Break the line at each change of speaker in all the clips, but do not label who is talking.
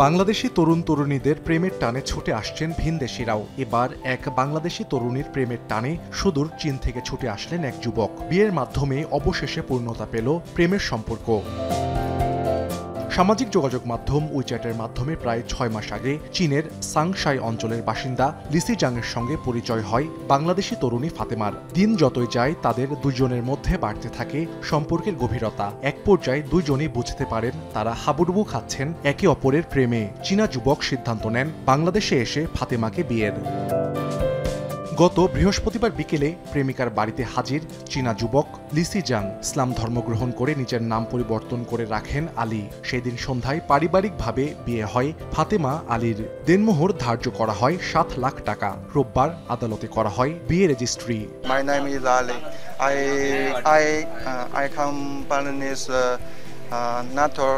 বাংলাদেশি তরুণ তরুণীদের প্রেমের টানে ছুটে আসছেন ভিনদেশিরাও। এবার এক বাংলাদেশি তরুণীর প্রেমের টানে সুদূর চীন থেকে ছুটে আসলেন এক যুবক। বিয়ের মাধ্যমে অবশেষে পূর্ণতা পেল প্রেমের সম্পর্ক। সামাজিক যোগাযোগ মাধ্যম উইচ্যাটের মাধ্যমে প্রায় ৬ মাস আগে চীনের সাংশাই অঞ্চলের বাসিন্দা লিসি জাংয়ের সঙ্গে পরিচয় হয় বাংলাদেশি তরুণী ফাতেমার। দিন যতই যায় তাদের দুজনের মধ্যে বাড়তে থাকে সম্পর্কের গভীরতা। এক পর্যায়ে দুইজনই বুঝতে পারেন তারা হাবুডুবু খাচ্ছেন একে অপরের প্রেমে। চীনা যুবক সিদ্ধান্ত নেন বাংলাদেশে এসে ফাতেমাকে বিয়ের। গত বৃহস্পতিবার বিকেলে প্রেমিকার বাড়িতে হাজির চীনা যুবক লিসি জাং ইসলাম ধর্মগ্রহণ করে নিজের নাম পরিবর্তন করে রাখেন আলী। সেদিন সন্ধ্যায় পারিবারিকভাবে বিয়ে হয় ফাতেমা আলীর। দেনমোহর ধার্য করা হয় ৭ লাখ টাকা। রোববার আদালতে করা হয় বিয়ে registry.
My name is Ali. I come Balinese NATO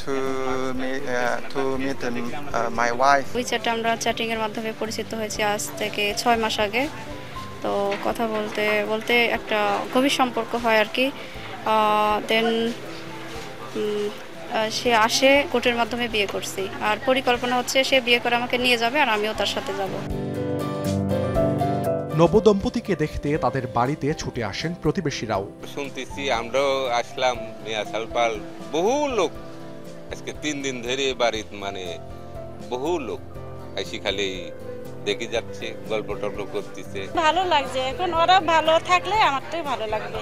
to meet my wife.
উইচ্যাটে আমরা চ্যাটিং এর মাধ্যমে পরিচিত হয়েছি আজ থেকে ৬ মাস আগে। তো কথা বলতে বলতে একটা গভীর সম্পর্ক হয় আর কি। দেন সে আসে, কোর্টের মাধ্যমে বিয়ে করছি। আর পরিকল্পনা হচ্ছে সে বিয়ে করে আমাকে নিয়ে যাবে আর আমিও তার সাথে যাব।
নবদম্পতিকে দেখতে তাদের বাড়িতে ছুটে আসেন প্রতিবেশীরাও।
শুনতেছি আমরাও আসলাম, মিয়া সালপাল বহু লোক আজকে ৩ দিন ধরে বাড়িতে, মানে বহু লোক আইসি খালি দেখে যাচ্ছে, গল্প টল্প করতেছে।
ভালো লাগছে। এখন ওরা ভালো থাকলে আমারটাই ভালো লাগবে,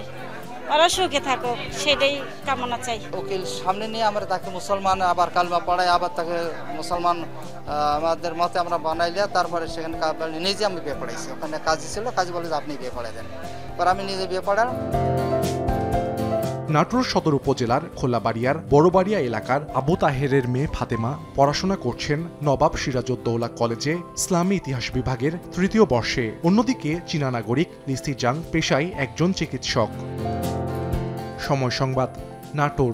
ওরা সুখে থাকুক সেটাই কামনা চাই।
উকিল সামনে নিয়ে আমরা তাকে মুসলমান আবার কালমা পড়াই, আবার তাকে মুসলমান আমাদের মতে আমরা বানাইলে তারপরে সেখানে নিজে আমি বিয়ে পড়াইছি। ওখানে কাজী ছিল, কাজী বলে যে আপনি বিয়ে পড়াই দেন, এবার আমি নিজে বিয়ে পড়ালাম।
নাটোর সদর উপজেলার খোলাবাড়িয়ার বড়বাড়িয়া এলাকার আবু তাহেরের মেয়ে ফাতেমা পড়াশোনা করছেন নবাব সিরাজউদ্দৌলা কলেজে ইসলামী ইতিহাস বিভাগের ৩য় বর্ষে। অন্যদিকে চীনা নাগরিক লিসি জাং পেশায় একজন চিকিৎসক। সময় সংবাদ, নাটোর।